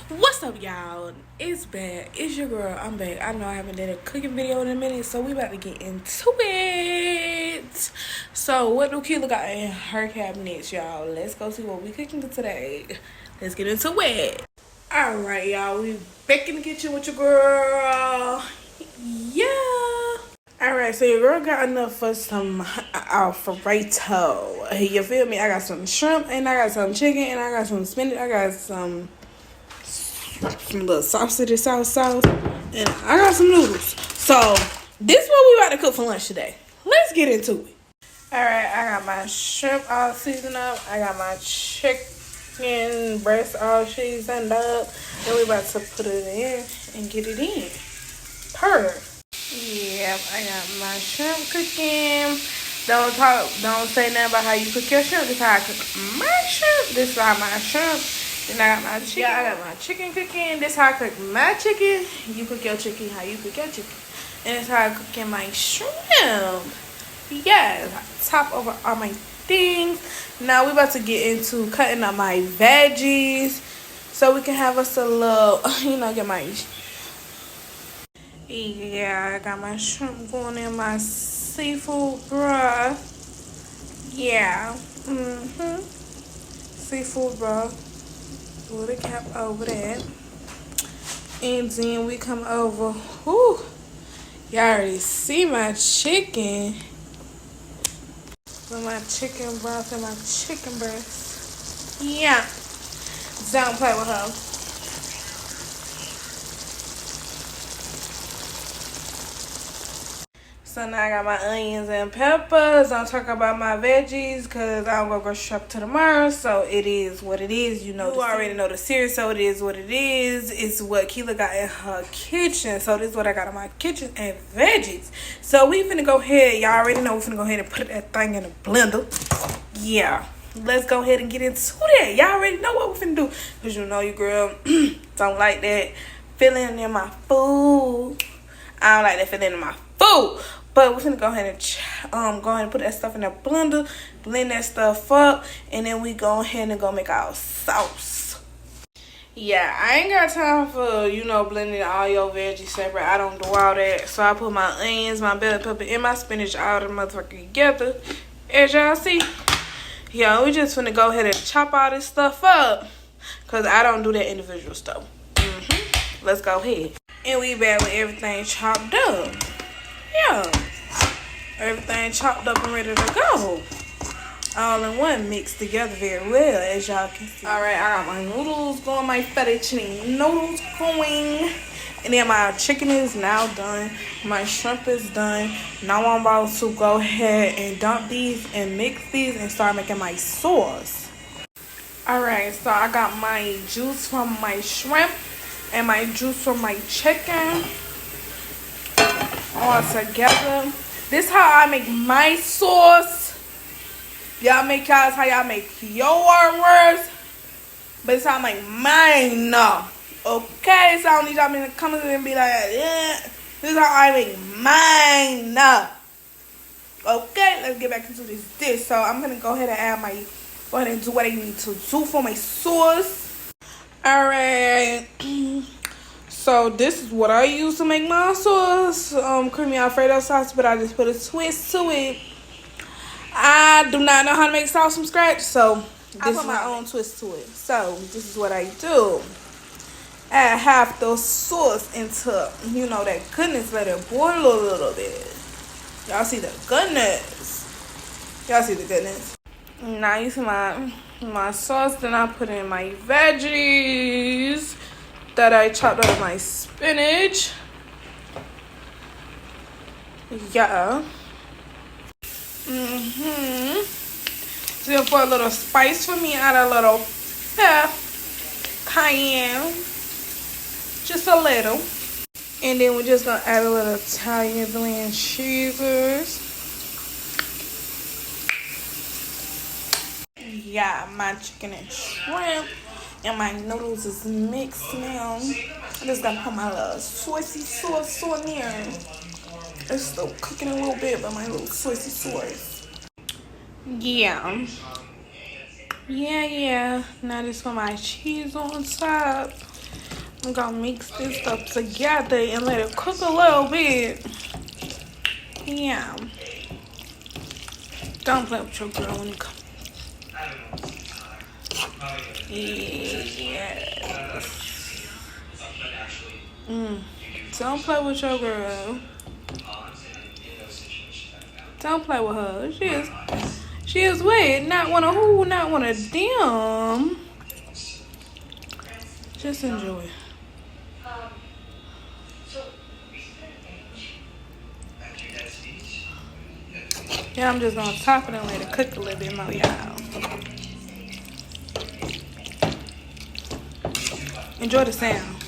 What's up, y'all? It's back. It's your girl. I'm back. I know I haven't done a cooking video in a minute, so we about to get into it. So, what do Keela got in her cabinets, y'all? Let's go see what we cooking today. Let's get into it. Alright, y'all. We back in the kitchen with your girl. Yeah. Alright, so your girl got enough for some Alfredo. You feel me? I got some shrimp, and I got some chicken, and I got some spinach. I got some little sausage sauce, and I got some noodles. So this is what we about to cook for lunch today. Let's get into it. Alright, I got my shrimp all seasoned up. I got my chicken breast all seasoned up. Then we about to put it in and get it in. Yep, I got my shrimp cooking. Don't say nothing about how you cook your shrimp. This is how I cook my shrimp. This is how my shrimp. Then I got my chicken. Yeah, I got my chicken cooking. This is how I cook my chicken. You cook your chicken how you cook your chicken. And this is how I cook in my shrimp. Yes, top over all my things. Now we about to get into cutting up my veggies so we can have us a little, get my... Yeah, I got my shrimp going in my seafood broth. Yeah. Seafood broth. Put a cap over that. And then we come over. Whew. Y'all already see my chicken. With my chicken broth and my chicken breast. Yeah. Don't play with her. So now I got my onions and peppers. Don't talk about my veggies because I'm going to go shop to tomorrow. So it is what it is. You already know the series, so it is what it is. It's what Keela got in her kitchen. So this is what I got in my kitchen and veggies. So we finna go ahead. Y'all already know we finna go ahead and put that thing in a blender. Yeah. Let's go ahead and get into that. Y'all already know what we finna do. Because you know your girl don't like that filling in my food. I don't like that filling in my food. But we're gonna go ahead and put that stuff in the blender, blend that stuff up, and then we go ahead and go make our sauce. Yeah, I ain't got time for, blending all your veggies separate. I don't do all that. So I put my onions, my bell pepper, and my spinach all the motherfucker together. As y'all see, yeah, we just finna go ahead and chop all this stuff up. Because I don't do that individual stuff. Let's go ahead. And we back with everything chopped up. Yeah, everything chopped up and ready to go. All in one, mixed together very well, as y'all can see. Alright, I got my noodles going, my fettuccine noodles going. And then my chicken is now done. My shrimp is done. Now I'm about to go ahead and dump these and mix these and start making my sauce. Alright, so I got my juice from my shrimp and my juice from my chicken all together. This is how I make my sauce. Y'all make y'all's how y'all make yours. But it's how I make mine now. Okay? So I don't need y'all in the comments and be like, yeah. This is how I make mine now. Okay? Let's get back into this dish. So I'm gonna go ahead and go ahead and do what I need to do for my sauce. Alright. So this is what I use to make my sauce, creamy Alfredo sauce, but I just put a twist to it. I do not know how to make sauce from scratch, so I put my own twist to it. So this is what I do. Add half the sauce into, that goodness, let it boil a little bit. Y'all see the goodness. Y'all see the goodness. Now you see my sauce, then I put in my veggies that I chopped out of my spinach. Yeah. So for a little spice for me, add a little cayenne. Just a little. And then we're just gonna add a little Italian blend cheeses. Yeah, my chicken and shrimp. And my noodles is mixed now. I'm just gonna put my little saucy sauce on there. It's still cooking a little bit, but my little saucy sauce. Yeah. Yeah. Now just put my cheese on top. I'm gonna mix this stuff together and let it cook a little bit. Yeah. Don't play with your girl when you come. Yes. Don't play with your girl. Don't play with her. She is weird. Not one of who, not one of them. Just enjoy. Yeah, I'm just gonna top it and let it cook a little bit more, y'all. Enjoy the sound.